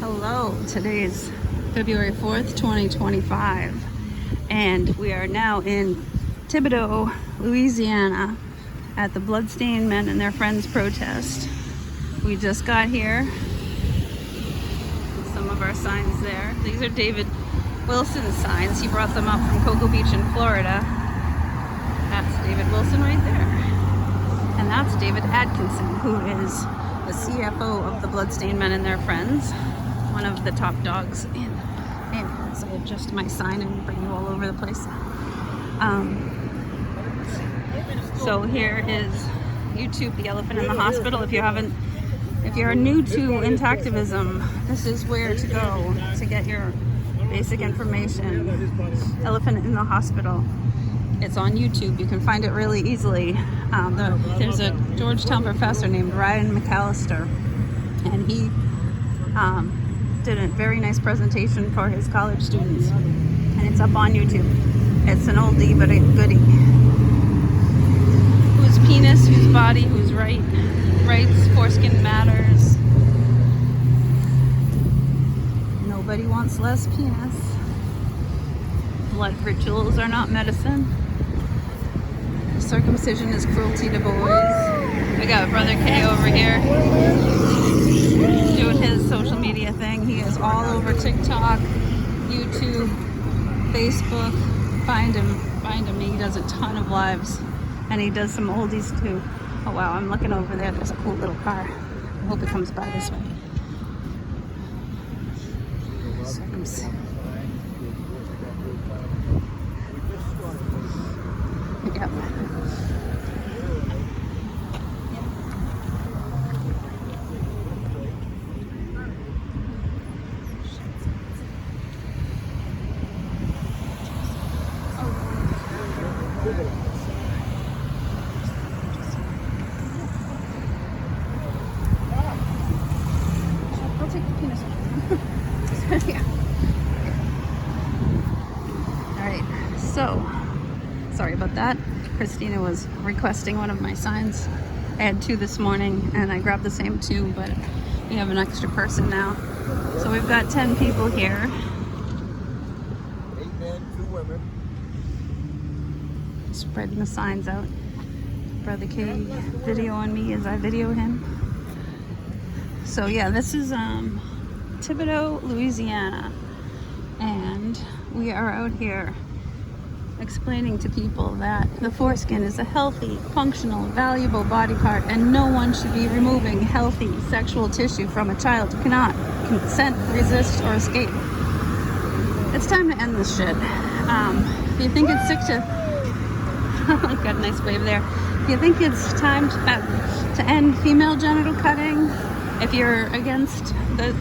Hello, today is February 4th, 2025, and we are now in Thibodeaux, Louisiana at the Bloodstained Men and their friends protest. We just got here. Some of our signs there. These are David Wilson's signs. He brought them up from Cocoa Beach in Florida. That's David Wilson right there. And that's David Atkinson, who is the CFO of the Bloodstained Men and their friends. One of the top dogs in. And so I adjust my sign and bring you all over the place. So here is YouTube, the elephant in the hospital. If you're new to intactivism, this is where to go to get your basic information. Elephant in the hospital. It's on YouTube. You can find it really easily. There's a Georgetown professor named Ryan McAllister, and he did a very nice presentation for his college students, and it's up on YouTube. It's an oldie but a goodie. Whose penis, whose body, whose rights, foreskin matters. Nobody wants less penis. Blood rituals are not medicine. Circumcision is cruelty to boys. We got Brother K over here doing his social media thing. He is all over TikTok, YouTube, Facebook. Find him. He does a ton of lives, and he does some oldies too. Oh wow, I'm looking over there. There's a cool little car. I hope it comes by this way. Yep. I'll take the penis off. Yeah. Alright, so sorry about that. Christina was requesting one of my signs. I had two this morning and I grabbed the same two, but we have an extra person now. So we've got 10 people here. 8 men, 2 women. Spreading the signs out. Brother K video on me as I video him. So yeah, this is Thibodeaux, Louisiana, and we are out here explaining to people that the foreskin is a healthy, functional, valuable body part, and no one should be removing healthy sexual tissue from a child who cannot consent, resist, or escape. It's time to end this shit. If you think it's sick to got a nice wave there. If you think it's time to end female genital cutting, if you're against the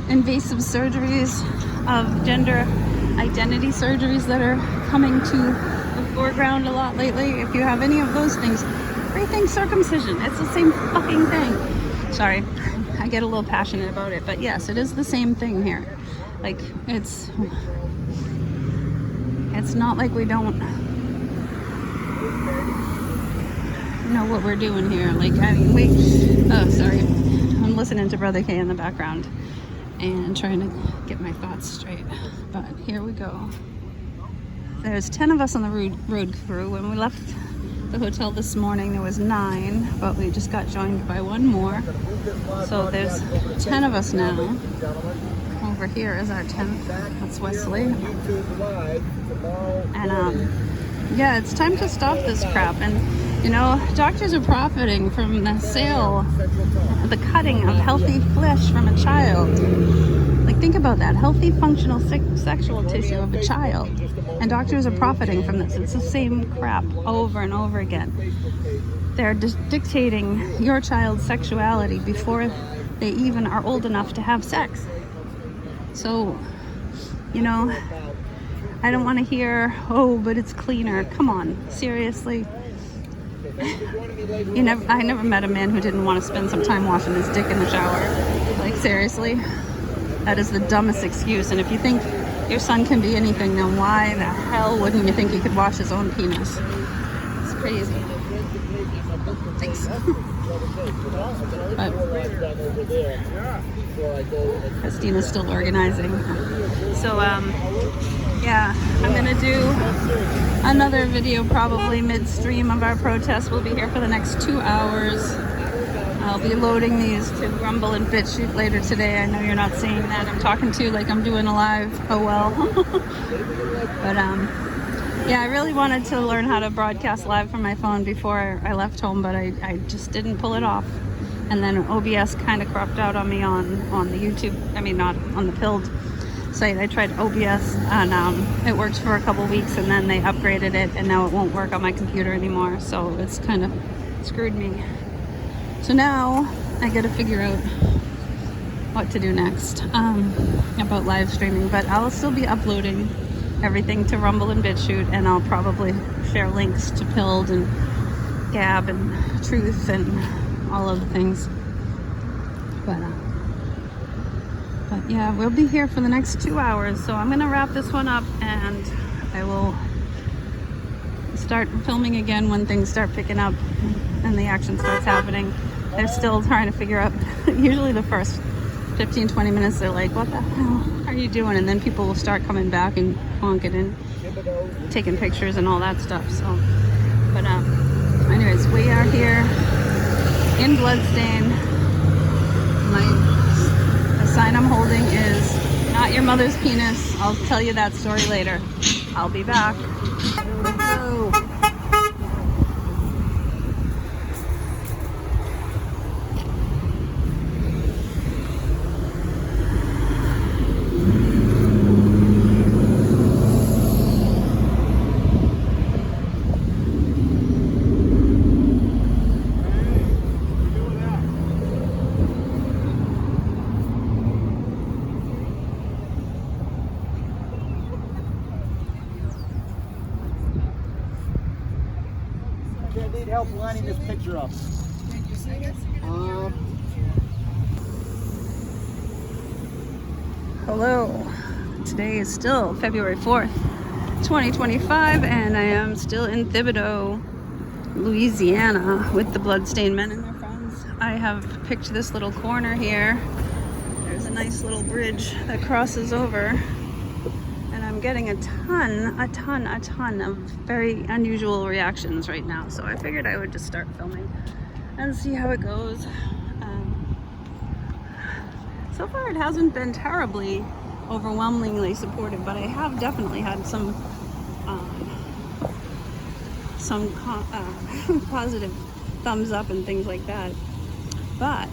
invasive surgeries of gender identity surgeries that are coming to the foreground a lot lately, if you have any of those things, rethink circumcision. It's the same fucking thing. Sorry, I get a little passionate about it, but yes, it is the same thing here. Like, it's not like we don't know what we're doing here. Like, I mean, oh, sorry. I'm listening to Brother K in the background and trying to get my thoughts straight. But here we go. There's 10 of us on the road crew. When we left the hotel this morning, there was 9, but we just got joined by one more. So there's 10 of us now. Over here is our 10th. That's Wesley. And yeah, it's time to stop this crap. And you know, doctors are profiting from the sale, the cutting of healthy flesh from a child. Like, think about that. Healthy, functional sexual tissue of a child. And doctors are profiting from this. It's the same crap over and over again. They're dictating your child's sexuality before they even are old enough to have sex. So, you know, I don't want to hear, oh, but it's cleaner. Come on, seriously. I never met a man who didn't want to spend some time washing his dick in the shower. Like, seriously, that is the dumbest excuse. And if you think your son can be anything, then why the hell wouldn't you think he could wash his own penis? It's crazy. Thanks. But Christina's still organizing. So yeah, I'm gonna do another video probably midstream of our protest. We'll be here for the next 2 hours. I'll be loading these to Rumble and BitChute later today. I know you're not seeing that. I'm talking to you like I'm doing a live. Oh well. But yeah, I really wanted to learn how to broadcast live from my phone before I left home, but I just didn't pull it off. And then OBS kind of cropped out on me on the YouTube, I mean not on the Pilled site. I tried OBS and it worked for a couple weeks, and then they upgraded it and now it won't work on my computer anymore. So it's kind of screwed me. So now I gotta figure out what to do next about live streaming, but I'll still be uploading everything to Rumble and BitChute, and I'll probably share links to Pilled and Gab and Truth and all of the things. But yeah, we'll be here for the next 2 hours, so I'm gonna wrap this one up and I will start filming again when things start picking up and the action starts happening. They're still trying to figure out, usually the first 15-20 minutes they're like, what the hell are you doing? And then people will start coming back and honking and taking pictures and all that stuff. So but anyways, we are here in Bloodstained. The sign I'm holding is not your mother's penis. I'll tell you that story later. I'll be back. Oh. I need help lining this picture up. Did you see this? Hello. Today is still February 4th, 2025, and I am still in Thibodeaux, Louisiana, with the Bloodstained Men and their friends. I have picked this little corner here. There's a nice little bridge that crosses over, and I'm getting a ton of very unusual reactions right now. So I figured I would just start filming and see how it goes. So far it hasn't been terribly overwhelmingly supportive, but I have definitely had some positive thumbs up and things like that. But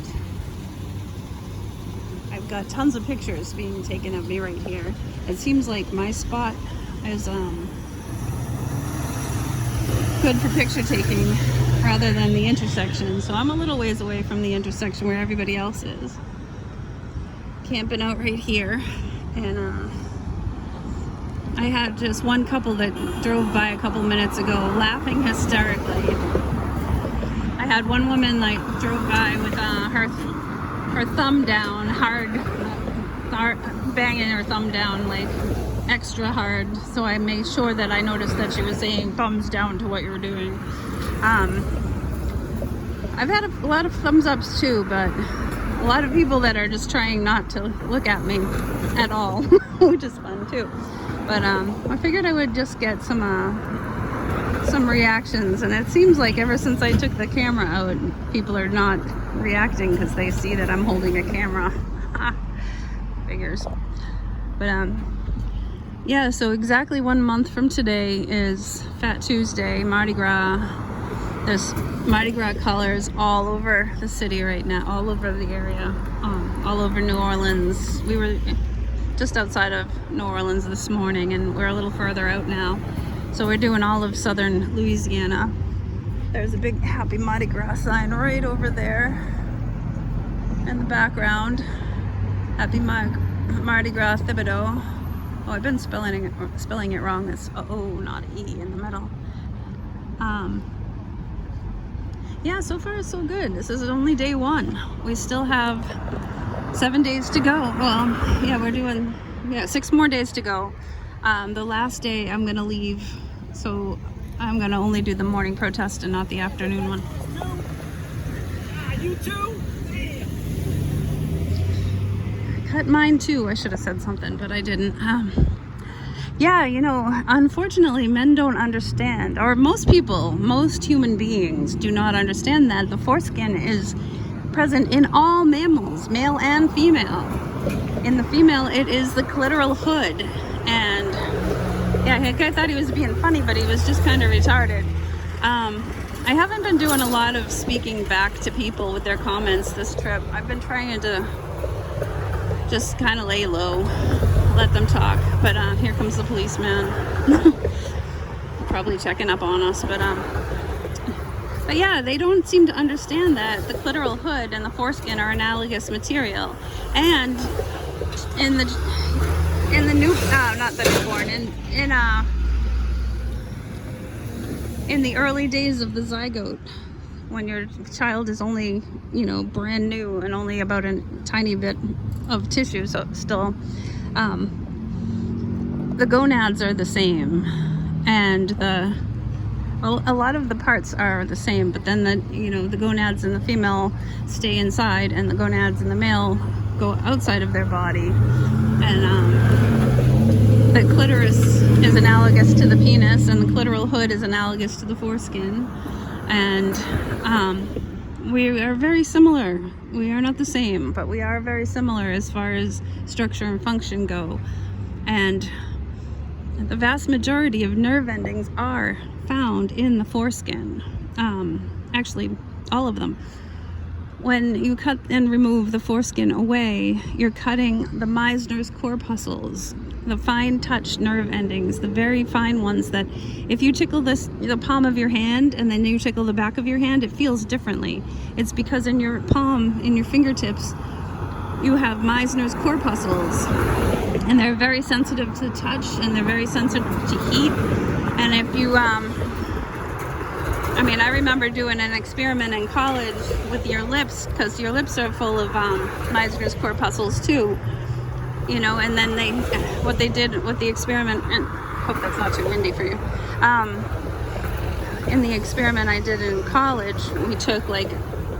I've got tons of pictures being taken of me right here. It seems like my spot is good for picture taking rather than the intersection. So I'm a little ways away from the intersection where everybody else is. Camping out right here, and I had just one couple that drove by a couple minutes ago laughing hysterically. I had one woman like drove by with her thumb down hard, banging her thumb down like extra hard, so I made sure that I noticed that she was saying thumbs down to what you were doing. I've had a lot of thumbs ups too, but a lot of people that are just trying not to look at me at all, which is fun too. But I figured I would just get some reactions, and it seems like ever since I took the camera out, people are not reacting because they see that I'm holding a camera. Figures. But yeah, so exactly 1 month from today is Fat Tuesday, Mardi Gras. There's Mardi Gras colors all over the city right now, all over the area, all over New Orleans. We were just outside of New Orleans this morning, and we're a little further out now. So we're doing all of southern Louisiana. There's a big Happy Mardi Gras sign right over there in the background. Happy Mardi Gras Thibodeaux. Oh, I've been spelling it wrong. It's O, not E in the middle. Yeah, so far so good. This is only day one. We still have 7 days to go. Well, yeah, we're doing 6 more days to go. The last day I'm gonna leave, so I'm gonna only do the morning protest and not the afternoon one. Cut mine too. I should have said something, but I didn't. Yeah, you know, unfortunately, men don't understand, or most people, most human beings do not understand that the foreskin is present in all mammals, male and female. In the female, it is the clitoral hood. And yeah, that guy thought he was being funny, but he was just kind of retarded. I haven't been doing a lot of speaking back to people with their comments this trip. I've been trying to just kind of lay low, let them talk. But here comes the policeman. Probably checking up on us, but yeah, they don't seem to understand that the clitoral hood and the foreskin are analogous material. And in the new, not the newborn, in the early days of the zygote, when your child is only, you know, brand new and only about a tiny bit of tissue, so still, the gonads are the same, and a lot of the parts are the same, but then the gonads in the female stay inside, and the gonads in the male go outside of their body. And the clitoris is analogous to the penis, and the clitoral hood is analogous to the foreskin. And we are very similar. We are not the same, but we are very similar as far as structure and function go. And the vast majority of nerve endings are found in the foreskin. Actually, all of them. When you cut and remove the foreskin away, you're cutting the Meissner's corpuscles, the fine touch nerve endings, the very fine ones that if you tickle the palm of your hand and then you tickle the back of your hand, it feels differently. It's because in your palm, in your fingertips, you have Meissner's corpuscles, and they're very sensitive to touch, and they're very sensitive to heat. And if you I remember doing an experiment in college with your lips, because your lips are full of Meissner's corpuscles too, you know. And then what they did with the experiment, and hope that's not too windy for you. In the experiment I did in college, we took like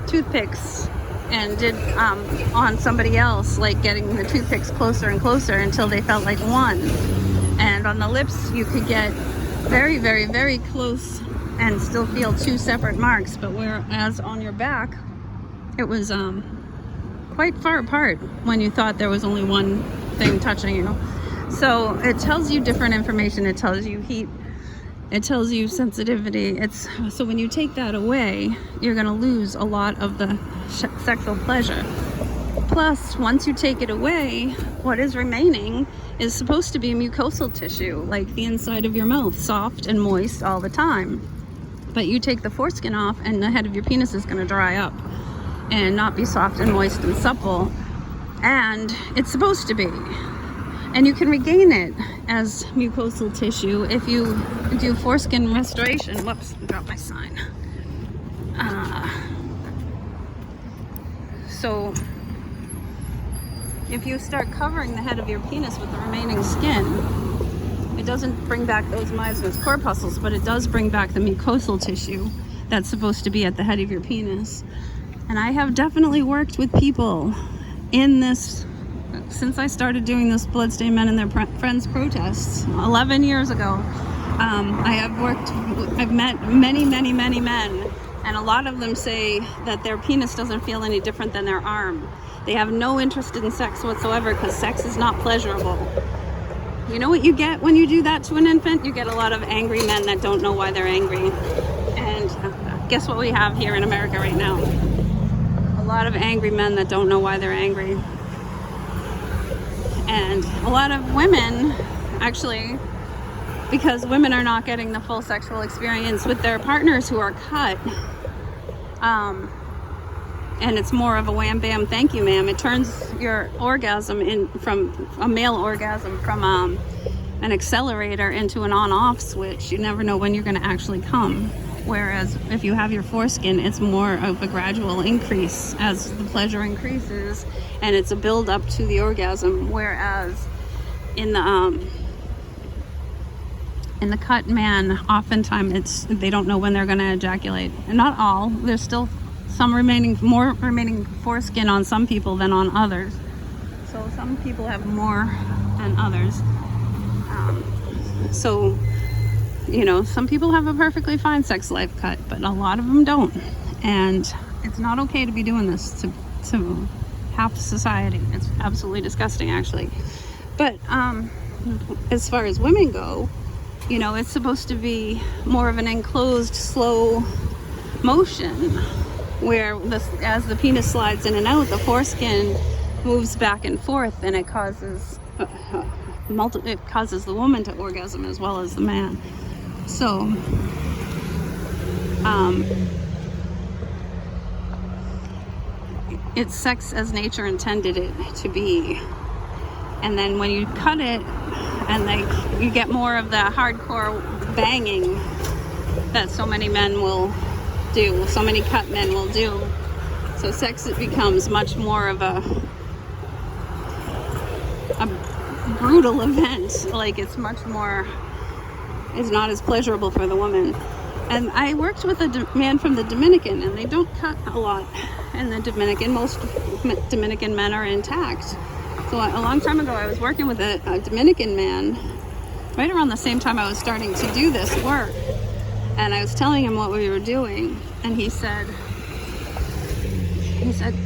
toothpicks and did on somebody else, like getting the toothpicks closer and closer until they felt like one. And on the lips, you could get very, very, very close and still feel two separate marks, but whereas on your back it was quite far apart when you thought there was only one thing touching you. So it tells you different information. It tells you heat, it tells you sensitivity. So when you take that away, you're going to lose a lot of the sexual pleasure. Plus, once you take it away, what is remaining is supposed to be mucosal tissue, like the inside of your mouth, soft and moist all the time. But you take the foreskin off and the head of your penis is going to dry up and not be soft and moist and supple. And it's supposed to be. And you can regain it as mucosal tissue if you do foreskin restoration. Whoops, I dropped my sign. So if you start covering the head of your penis with the remaining skin, it doesn't bring back those Meissner's corpuscles, but it does bring back the mucosal tissue that's supposed to be at the head of your penis. And I have definitely worked with people in this since I started doing this Bloodstained Men and Their Friends protests 11 years ago. I've met many, many, many men, and a lot of them say that their penis doesn't feel any different than their arm. They have no interest in sex whatsoever because sex is not pleasurable. You know what you get when you do that to an infant? You get a lot of angry men that don't know why they're angry. And guess what we have here in America right now? A lot of angry men that don't know why they're angry. And a lot of women, actually, because women are not getting the full sexual experience with their partners who are cut. And it's more of a wham bam thank you ma'am. It turns your orgasm from a male orgasm from an accelerator into an on-off switch. You never know when you're going to actually come. Whereas if you have your foreskin, it's more of a gradual increase as the pleasure increases, and it's a build up to the orgasm. Whereas in the cut man, oftentimes they don't know when they're going to ejaculate. And not all. There's still more remaining foreskin on some people than on others. So some people have more than others. So, you know, some people have a perfectly fine sex life cut, but a lot of them don't. And it's not okay to be doing this to half society. It's absolutely disgusting, actually. But as far as women go, you know, it's supposed to be more of an enclosed, slow motion where as the penis slides in and out, the foreskin moves back and forth, and it causes the woman to orgasm as well as the man. So it's sex as nature intended it to be. And then when you cut it, and you get more of the hardcore banging that so many men will do, so many cut men will do. So sex, it becomes much more of a brutal event. Like, it's much more, it's not as pleasurable for the woman. And I worked with a man from the Dominican, and they don't cut a lot in the Dominican. Most Dominican men are intact. So a long time ago, I was working with a Dominican man right around the same time I was starting to do this work. And I was telling him what we were doing, and he said,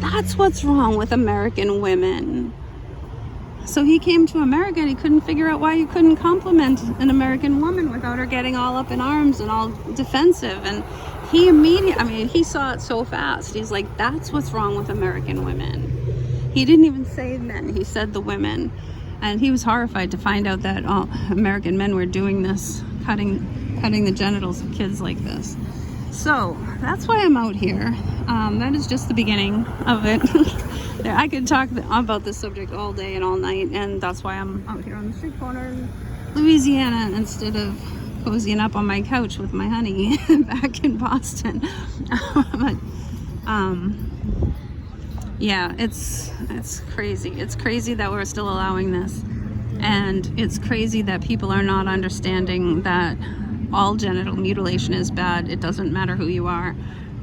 that's what's wrong with American women. So he came to America and he couldn't figure out why you couldn't compliment an American woman without her getting all up in arms and all defensive. And he he saw it so fast. He's like, that's what's wrong with American women. He didn't even say men, he said the women. And he was horrified to find out that American men were doing this, cutting the genitals of kids like this. So that's why I'm out here. That is just the beginning of it. I could talk about this subject all day and all night, and that's why I'm out here on the street corner in Louisiana instead of cozying up on my couch with my honey back in Boston. But yeah, it's crazy. It's crazy that we're still allowing this, and it's crazy that people are not understanding that all genital mutilation is bad. It doesn't matter who you are.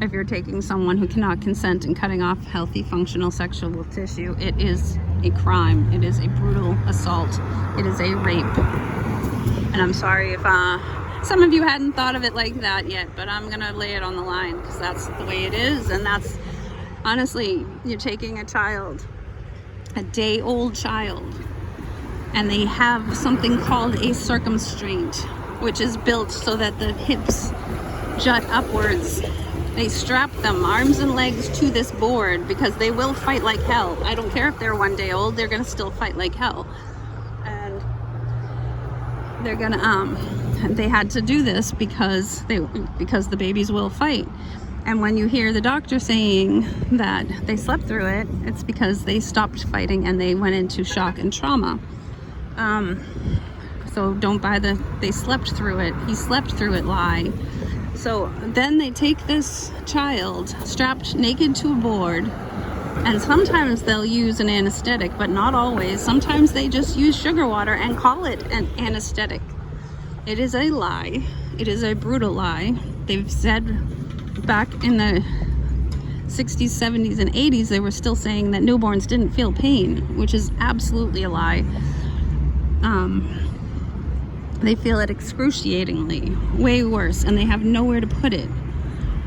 If you're taking someone who cannot consent and cutting off healthy, functional sexual tissue, it is a crime. It is a brutal assault. It is a rape. And I'm sorry if some of you hadn't thought of it like that yet, but I'm gonna lay it on the line because that's the way it is. And that's, honestly, you're taking a child, a day-old child, and they have something called a circumstraint, which is built so that the hips jut upwards. They strap them, arms and legs, to this board because they will fight like hell. I don't care if they're 1 day old, they're gonna still fight like hell. And they're gonna, they had to do this because the babies will fight. And when you hear the doctor saying that they slept through it, it's because they stopped fighting and they went into shock and trauma. So don't buy the they slept through it, he slept through it lie. So then they take this child strapped naked to a board, and sometimes they'll use an anesthetic, but not always. Sometimes they just use sugar water and call it an anesthetic. It is a lie. It is a brutal lie. They've said back in the 60s, 70s, and 80s, they were still saying that newborns didn't feel pain, which is absolutely a lie. They feel it excruciatingly, way worse, and they have nowhere to put it.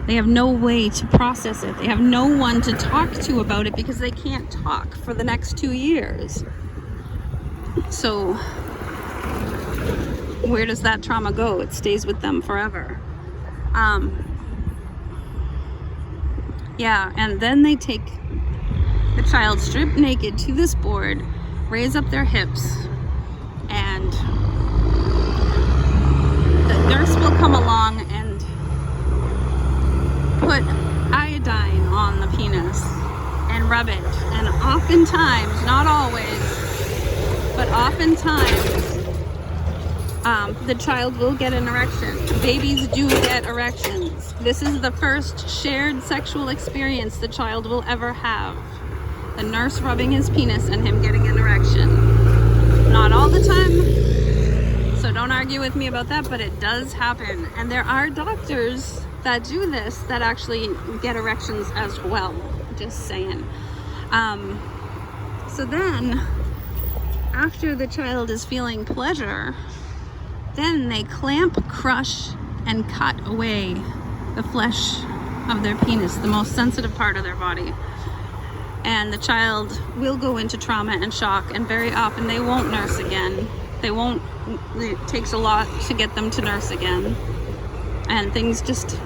They have no way to process it. They have no one to talk to about it because they can't talk for the next 2 years. So where does that trauma go? It stays with them forever. Yeah, and then they take the child stripped naked to this board, raise up their hips, and the nurse will come along and put iodine on the penis and rub it. And oftentimes, not always, but oftentimes, the child will get an erection. Babies do get erections. This is the first shared sexual experience the child will ever have. The nurse rubbing his penis and him getting an erection. Not all the time, so don't argue with me about that, but it does happen. And there are doctors that do this that actually get erections as well. Just saying. So then, after the child is feeling pleasure, then they clamp, crush, and cut away the flesh of their penis, the most sensitive part of their body. And the child will go into trauma and shock, and very often they won't nurse again. It takes a lot to get them to nurse again. And things just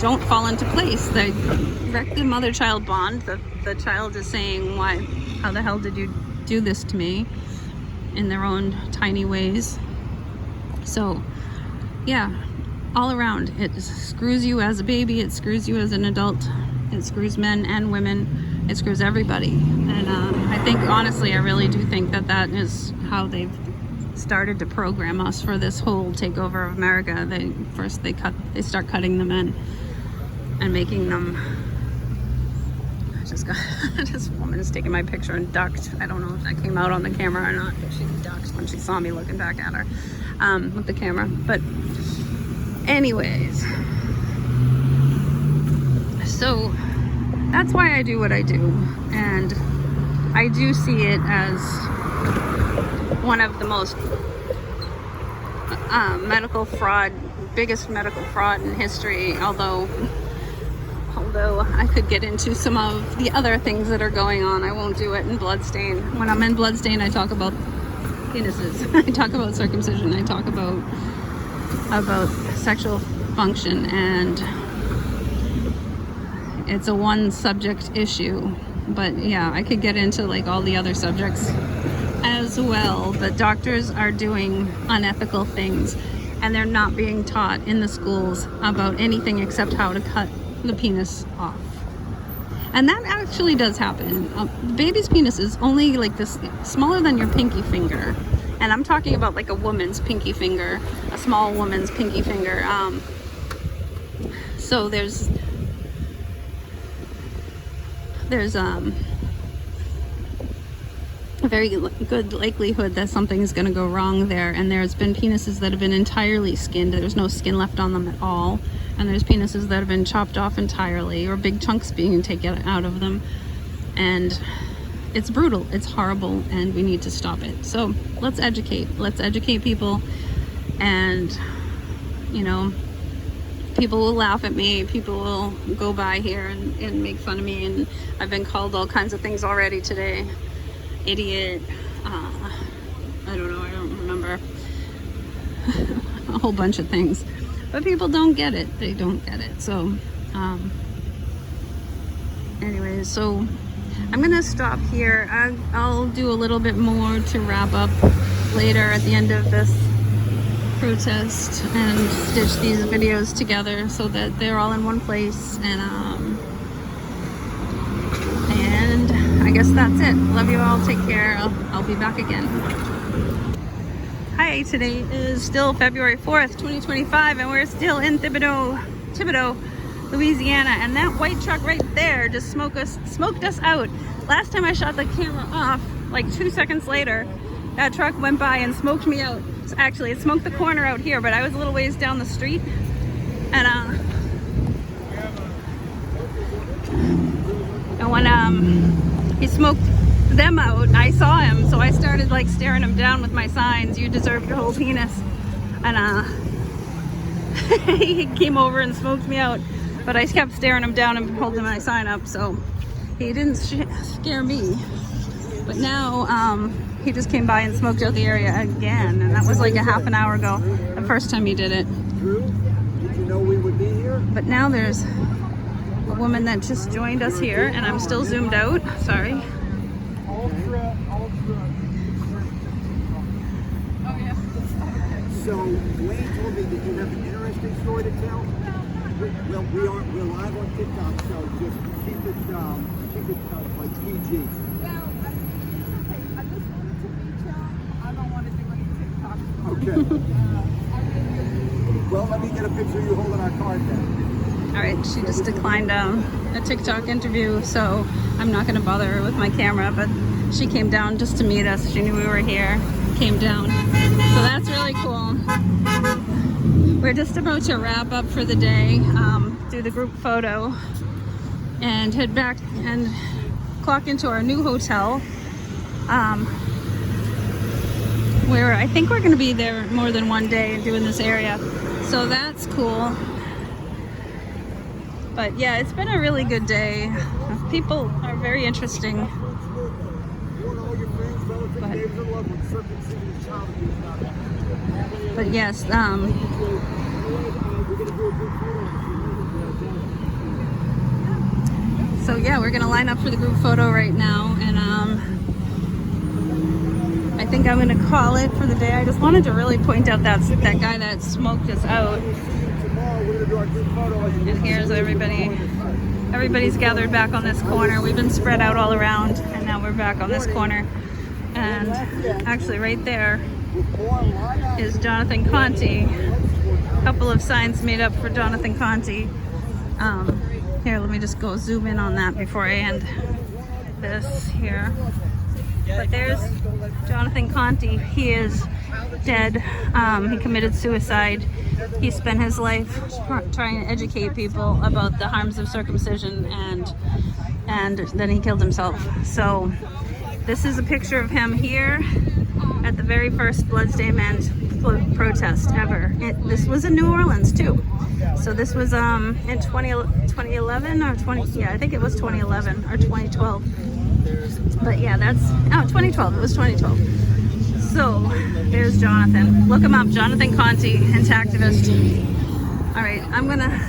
don't fall into place. They wreck the mother-child bond. The child is saying, how the hell did you do this to me? In their own tiny ways. So, yeah, all around, it screws you as a baby, it screws you as an adult, it screws men and women, it screws everybody. And I think, honestly, I really do think that is how they've started to program us for this whole takeover of America. They start cutting the men and making them. This woman's taking my picture and ducked. I don't know if that came out on the camera or not, but she ducked when she saw me looking back at her with the camera. But anyways, so that's why I do what I do, and I do see it as one of the most biggest medical fraud in history, although I could get into some of the other things that are going on. I won't do it in Bloodstained. When I'm in Bloodstained, I talk about penises. I talk about circumcision. I talk about sexual function, and it's a one subject issue. But yeah, I could get into like all the other subjects as well. But doctors are doing unethical things, and they're not being taught in the schools about anything except how to cut the penis off. And that actually does happen. The baby's penis is only like this, smaller than your pinky finger. And I'm talking about like a woman's pinky finger, a small woman's pinky finger. So there's a very good likelihood that something is going to go wrong there. And there's been penises that have been entirely skinned. There's no skin left on them at all. And there's penises that have been chopped off entirely, or big chunks being taken out of them. And it's brutal, it's horrible, and we need to stop it. So let's educate people. And you know, people will laugh at me, people will go by here and make fun of me, and I've been called all kinds of things already today. Idiot, I don't remember. A whole bunch of things. But people don't get it. They don't get it. So, anyways, so I'm gonna stop here. I'll do a little bit more to wrap up later at the end of this protest and stitch these videos together so that they're all in one place. And I guess that's it. Love you all. Take care. I'll be back again. Hi, today is still February 4th, 2025, and we're still in Thibodeaux, Louisiana, and that white truck right there just smoked us out. Last time I shot the camera off, like 2 seconds later, that truck went by and smoked me out. Actually, it smoked the corner out here, but I was a little ways down the street, and when he smoked them out, I saw him, so I started like staring him down with my signs, "You deserve your whole penis," and he came over and smoked me out, but I kept staring him down and holding my sign up, so he didn't scare me. But now he just came by and smoked out the area again, and that was like a half an hour ago, the first time he did it. Drew, did you know we would be here? But now there's a woman that just joined us here, and I'm still zoomed out, sorry. So Wayne told me that you have an interesting story to tell. Well, we're live on TikTok, so just keep it like PG. Well, okay. I just wanted to meet y'all. I don't want to do any TikTok. Okay. Well, let me get a picture of you holding our card then. All right, she just declined a TikTok interview, so I'm not going to bother her with my camera, but she came down just to meet us. She knew we were here, came down. So that's really cool. we're just about to wrap up for the day, do the group photo, and head back and clock into our new hotel, where I think we're going to be there more than one day doing this area. So that's cool. But yeah, it's been a really good day. People are very interesting. But yes, so yeah, we're gonna line up for the group photo right now, and I think I'm gonna call it for the day. I just wanted to really point out that guy that smoked us out. And here's everybody. Everybody's gathered back on this corner. We've been spread out all around, and now we're back on this corner. And actually right there is Jonathan Conte. A couple of signs made up for Jonathan Conte. Here, let me just go zoom in on that before I end this here. But there's Jonathan Conte. He is dead. He committed suicide. He spent his life trying to educate people about the harms of circumcision, and then he killed himself. So this is a picture of him here at the very first Bloodstained Men protest ever. This was in New Orleans too. So this was in 2011 or 20, yeah, I think it was 2011 or 2012. But yeah, that's, oh, 2012, it was 2012. So there's Jonathan. Look him up, Jonathan Conte, activist. All right, I'm gonna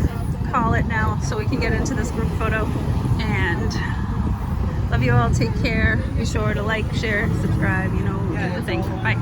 call it now so we can get into this group photo. And love you all, take care. Be sure to like, share, subscribe, you know, do the thing. Bye.